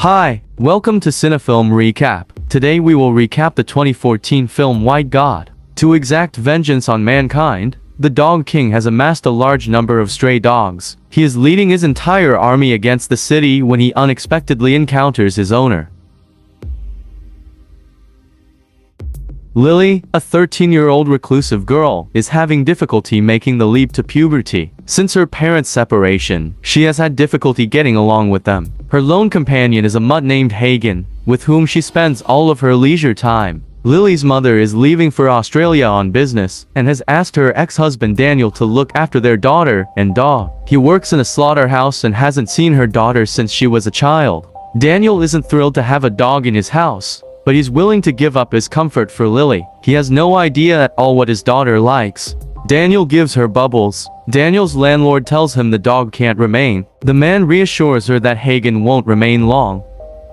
Hi, welcome to Cinefilm Recap. Today we will recap the 2014 film White God. To exact vengeance on mankind, the Dog King has amassed a large number of stray dogs. He is leading his entire army against the city when he unexpectedly encounters his owner. Lili, a 13-year-old reclusive girl, is having difficulty making the leap to puberty. Since her parents' separation, she has had difficulty getting along with them. Her lone companion is a mutt named Hagen, with whom she spends all of her leisure time. Lili's mother is leaving for Australia on business, and has asked her ex-husband Daniel to look after their daughter and dog. He works in a slaughterhouse and hasn't seen her daughter since she was a child. Daniel isn't thrilled to have a dog in his house, but he's willing to give up his comfort for Lili. He has no idea at all what his daughter likes. Daniel gives her bubbles. Daniel's landlord tells him the dog can't remain. The man reassures her that Hagen won't remain long.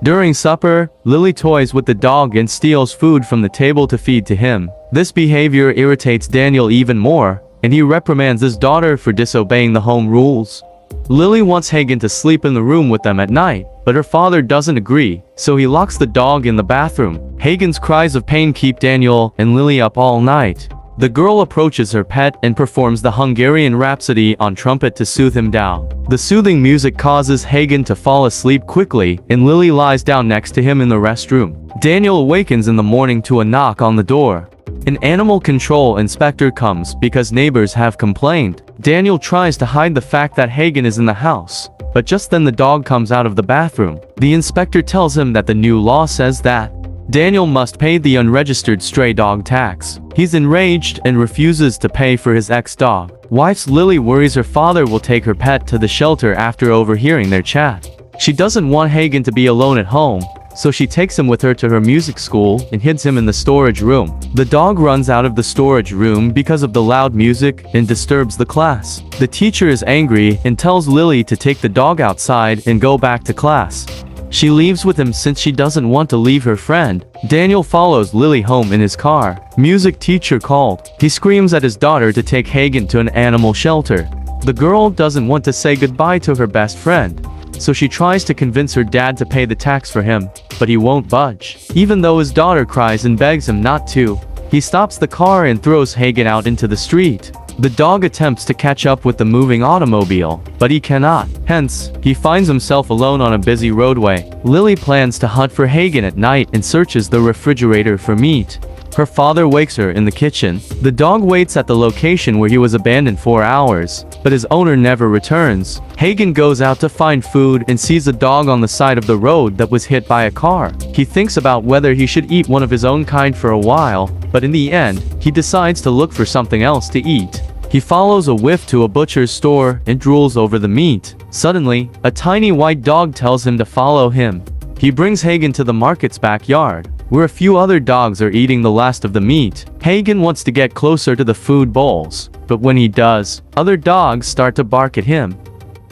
During supper, Lili toys with the dog and steals food from the table to feed to him. This behavior irritates Daniel even more, and he reprimands his daughter for disobeying the home rules. Lili wants Hagen to sleep in the room with them at night, but her father doesn't agree, so he locks the dog in the bathroom. Hagen's cries of pain keep Daniel and Lili up all night. The girl approaches her pet and performs the Hungarian Rhapsody on trumpet to soothe him down. The soothing music causes Hagen to fall asleep quickly, and Lili lies down next to him in the restroom. Daniel awakens in the morning to a knock on the door. An animal control inspector comes because neighbors have complained. Daniel tries to hide the fact that Hagen is in the house, but just then the dog comes out of the bathroom. The inspector tells him that the new law says that Daniel must pay the unregistered stray dog tax. He's enraged and refuses to pay for his ex-dog. Wife's Lili worries her father will take her pet to the shelter after overhearing their chat. She doesn't want Hagen to be alone at home, so she takes him with her to her music school and hides him in the storage room. The dog runs out of the storage room because of the loud music and disturbs the class. The teacher is angry and tells Lili to take the dog outside and go back to class. She leaves with him since she doesn't want to leave her friend. Daniel follows Lili home in his car. Music teacher called. He screams at his daughter to take Hagen to an animal shelter. The girl doesn't want to say goodbye to her best friend, so she tries to convince her dad to pay the tax for him, but he won't budge. Even though his daughter cries and begs him not to, he stops the car and throws Hagen out into the street. The dog attempts to catch up with the moving automobile, but he cannot. Hence, he finds himself alone on a busy roadway. Lili plans to hunt for Hagen at night and searches the refrigerator for meat. Her father wakes her in the kitchen. The dog waits at the location where he was abandoned for hours, but his owner never returns. Hagen goes out to find food and sees a dog on the side of the road that was hit by a car. He thinks about whether he should eat one of his own kind for a while, but in the end, he decides to look for something else to eat. He follows a whiff to a butcher's store and drools over the meat. Suddenly, a tiny white dog tells him to follow him. He brings Hagen to the market's backyard, where a few other dogs are eating the last of the meat. Hagen wants to get closer to the food bowls, but when he does, other dogs start to bark at him.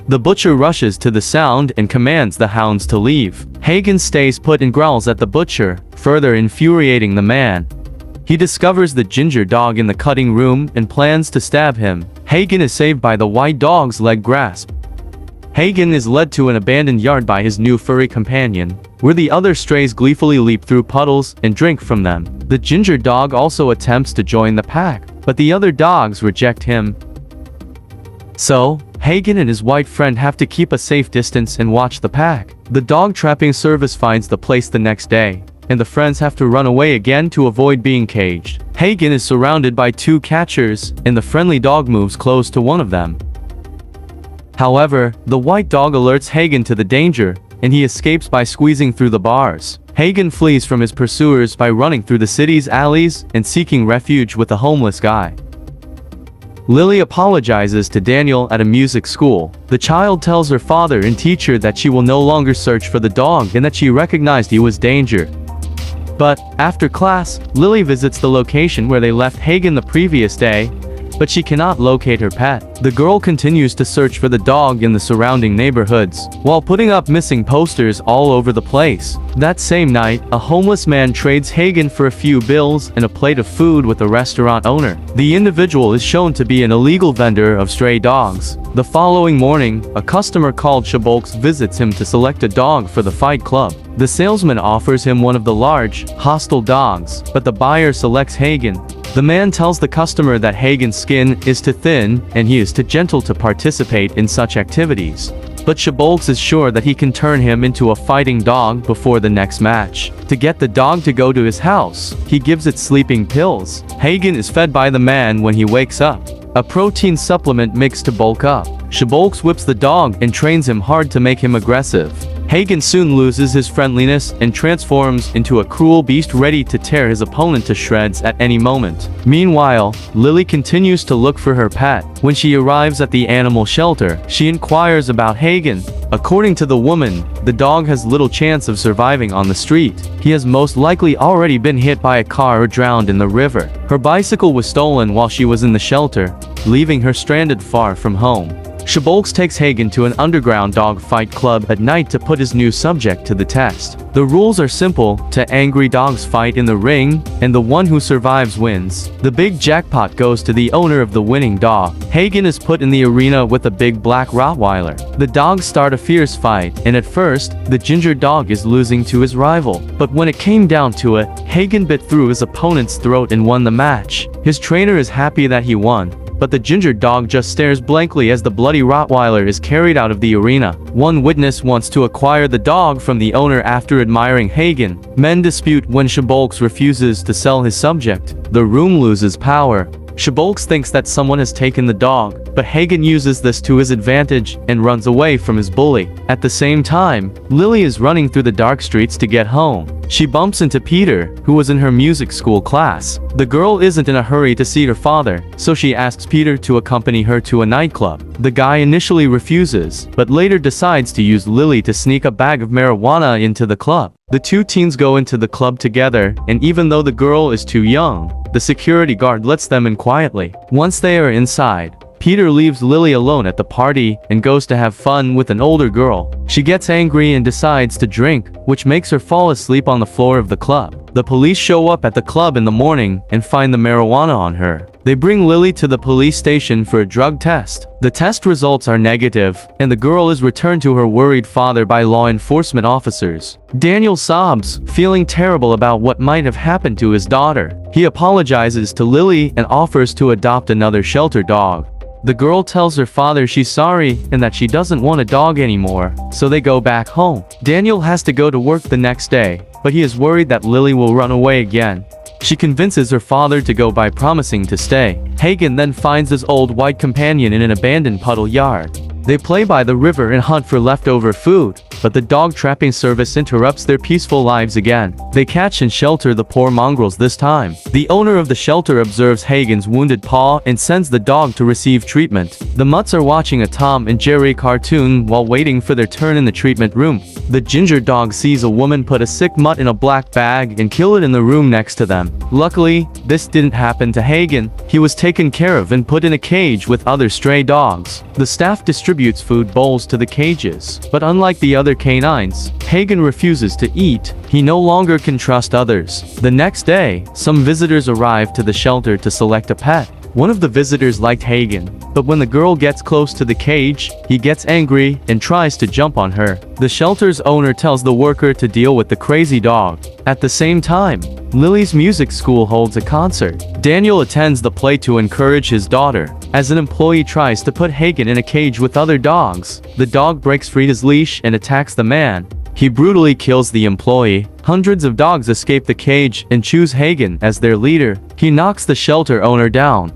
The butcher rushes to the sound and commands the hounds to leave. Hagen stays put and growls at the butcher, further infuriating the man. He discovers the ginger dog in the cutting room and plans to stab him. Hagen is saved by the white dog's leg grasp. Hagen is led to an abandoned yard by his new furry companion, where the other strays gleefully leap through puddles and drink from them. The ginger dog also attempts to join the pack, but the other dogs reject him. So, Hagen and his white friend have to keep a safe distance and watch the pack. The dog trapping service finds the place the next day, and the friends have to run away again to avoid being caged. Hagen is surrounded by two catchers, and the friendly dog moves close to one of them. However, the white dog alerts Hagen to the danger, and he escapes by squeezing through the bars. Hagen flees from his pursuers by running through the city's alleys and seeking refuge with a homeless guy. Lili apologizes to Daniel at a music school. The child tells her father and teacher that she will no longer search for the dog and that she recognized he was danger. But, after class, Lili visits the location where they left Hagen the previous day, but she cannot locate her pet. The girl continues to search for the dog in the surrounding neighborhoods, while putting up missing posters all over the place. That same night, a homeless man trades Hagen for a few bills and a plate of food with a restaurant owner. The individual is shown to be an illegal vendor of stray dogs. The following morning, a customer called Childlike visits him to select a dog for the fight club. The salesman offers him one of the large, hostile dogs, but the buyer selects Hagen. The man tells the customer that Hagen's skin is too thin and he is too gentle to participate in such activities. But Childlike is sure that he can turn him into a fighting dog before the next match. To get the dog to go to his house, he gives it sleeping pills. Hagen is fed by the man when he wakes up, a protein supplement mixed to bulk up. Childlike whips the dog and trains him hard to make him aggressive. Hagen soon loses his friendliness and transforms into a cruel beast ready to tear his opponent to shreds at any moment. Meanwhile, Lili continues to look for her pet. When she arrives at the animal shelter, she inquires about Hagen. According to the woman, the dog has little chance of surviving on the street. He has most likely already been hit by a car or drowned in the river. Her bicycle was stolen while she was in the shelter, leaving her stranded far from home. Childlike takes Hagen to an underground dog fight club at night to put his new subject to the test. The rules are simple: two angry dogs fight in the ring, and the one who survives wins. The big jackpot goes to the owner of the winning dog. Hagen is put in the arena with a big black Rottweiler. The dogs start a fierce fight, and at first, the ginger dog is losing to his rival. But when it came down to it, Hagen bit through his opponent's throat and won the match. His trainer is happy that he won, but the ginger dog just stares blankly as the bloody Rottweiler is carried out of the arena. One witness wants to acquire the dog from the owner after admiring Hagen. Men dispute when Childlike refuses to sell his subject. The room loses power. Childlike thinks that someone has taken the dog, but Hagen uses this to his advantage and runs away from his bully. At the same time, Lili is running through the dark streets to get home. She bumps into Peter, who was in her music school class. The girl isn't in a hurry to see her father, so she asks Peter to accompany her to a nightclub. The guy initially refuses, but later decides to use Lili to sneak a bag of marijuana into the club. The two teens go into the club together, and even though the girl is too young, the security guard lets them in quietly. Once they are inside, Peter leaves Lili alone at the party and goes to have fun with an older girl. She gets angry and decides to drink, which makes her fall asleep on the floor of the club. The police show up at the club in the morning and find the marijuana on her. They bring Lili to the police station for a drug test. The test results are negative, and the girl is returned to her worried father by law enforcement officers. Daniel sobs, feeling terrible about what might have happened to his daughter. He apologizes to Lili and offers to adopt another shelter dog. The girl tells her father she's sorry and that she doesn't want a dog anymore, so they go back home. Daniel has to go to work the next day, but he is worried that Lili will run away again. She convinces her father to go by promising to stay. Hagen then finds his old white companion in an abandoned puddle yard. They play by the river and hunt for leftover food, but the dog trapping service interrupts their peaceful lives again. They catch and shelter the poor mongrels this time. The owner of the shelter observes Hagen's wounded paw and sends the dog to receive treatment. The mutts are watching a Tom and Jerry cartoon while waiting for their turn in the treatment room. The ginger dog sees a woman put a sick mutt in a black bag and kill it in the room next to them. Luckily, this didn't happen to Hagen. He was taken care of and put in a cage with other stray dogs. The staff distributes food bowls to the cages, but unlike the other canines, Hagen refuses to eat. He no longer can trust others. The next day, some visitors arrive to the shelter to select a pet. One of the visitors liked Hagen, but when the girl gets close to the cage, he gets angry and tries to jump on her. The shelter's owner tells the worker to deal with the crazy dog. At the same time, Lili's music school holds a concert. Daniel attends the play to encourage his daughter. As an employee tries to put Hagen in a cage with other dogs, the dog breaks free his leash and attacks the man. He brutally kills the employee. Hundreds of dogs escape the cage and choose Hagen as their leader. He knocks the shelter owner down.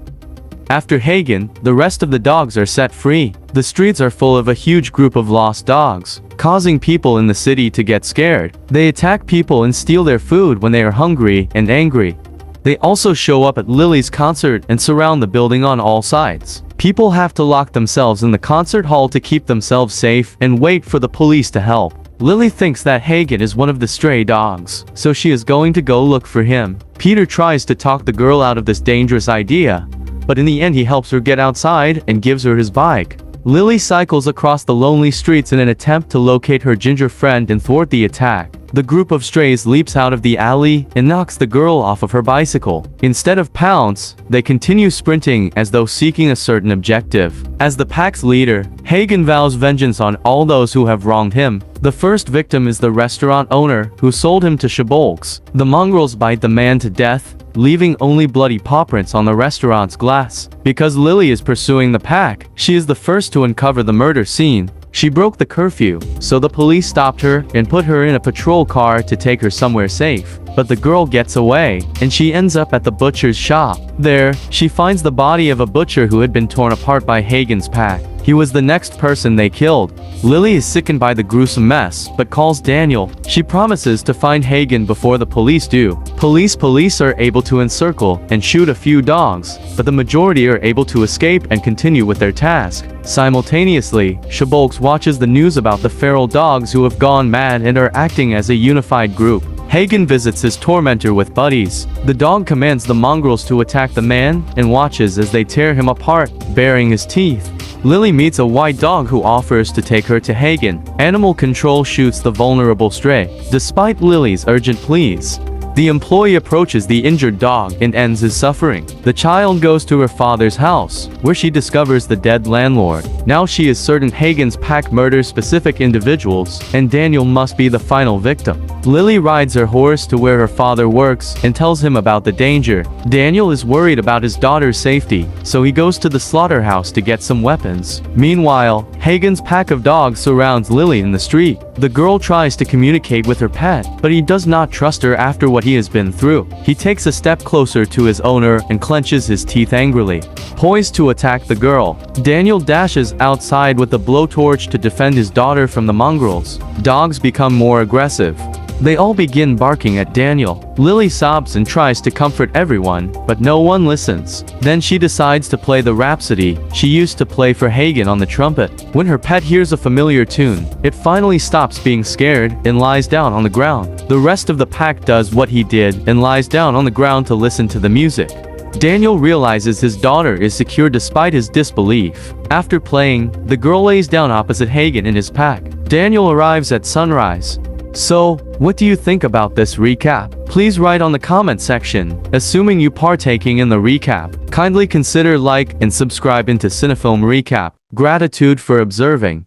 After Hagen, the rest of the dogs are set free. The streets are full of a huge group of lost dogs, causing people in the city to get scared. They attack people and steal their food when they are hungry and angry. They also show up at Lili's concert and surround the building on all sides. People have to lock themselves in the concert hall to keep themselves safe and wait for the police to help. Lili thinks that Hagen is one of the stray dogs, so she is going to go look for him. Peter tries to talk the girl out of this dangerous idea, but in the end he helps her get outside and gives her his bike. Lili cycles across the lonely streets in an attempt to locate her ginger friend and thwart the attack. The group of strays leaps out of the alley and knocks the girl off of her bicycle. Instead of pounce, they continue sprinting as though seeking a certain objective. As the pack's leader, Hagen vows vengeance on all those who have wronged him. The first victim is the restaurant owner who sold him to Childlike. The mongrels bite the man to death, leaving only bloody paw prints on the restaurant's glass. Because Lili is pursuing the pack, she is the first to uncover the murder scene. She broke the curfew, so the police stopped her and put her in a patrol car to take her somewhere safe. But the girl gets away, and she ends up at the butcher's shop. There, she finds the body of a butcher who had been torn apart by Hagen's pack. He was the next person they killed. Lili is sickened by the gruesome mess, but calls Daniel. She promises to find Hagen before the police do. Police are able to encircle and shoot a few dogs, but the majority are able to escape and continue with their task. Simultaneously, Childlike watches the news about the feral dogs who have gone mad and are acting as a unified group. Hagen visits his tormentor with buddies. The dog commands the mongrels to attack the man and watches as they tear him apart, baring his teeth. Lili meets a white dog who offers to take her to Hagen. Animal control shoots the vulnerable stray, despite Lili's urgent pleas. The employee approaches the injured dog and ends his suffering. The child goes to her father's house, where she discovers the dead landlord. Now she is certain Hagen's pack murders specific individuals, and Daniel must be the final victim. Lili rides her horse to where her father works and tells him about the danger. Daniel is worried about his daughter's safety, so he goes to the slaughterhouse to get some weapons. Meanwhile, Hagen's pack of dogs surrounds Lili in the street. The girl tries to communicate with her pet, but he does not trust her after what he has been through. He takes a step closer to his owner and clenches his teeth angrily. Poised to attack the girl, Daniel dashes outside with a blowtorch to defend his daughter from the mongrels. Dogs become more aggressive. They all begin barking at Daniel. Lili sobs and tries to comfort everyone, but no one listens. Then she decides to play the rhapsody she used to play for Hagen on the trumpet. When her pet hears a familiar tune, it finally stops being scared and lies down on the ground. The rest of the pack does what he did and lies down on the ground to listen to the music. Daniel realizes his daughter is secure despite his disbelief. After playing, the girl lays down opposite Hagen in his pack. Daniel arrives at sunrise. So, what do you think about this recap? Please write on the comment section. Assuming you partaking in the recap, kindly consider like and subscribe into Cinefilm Recap. Gratitude for observing.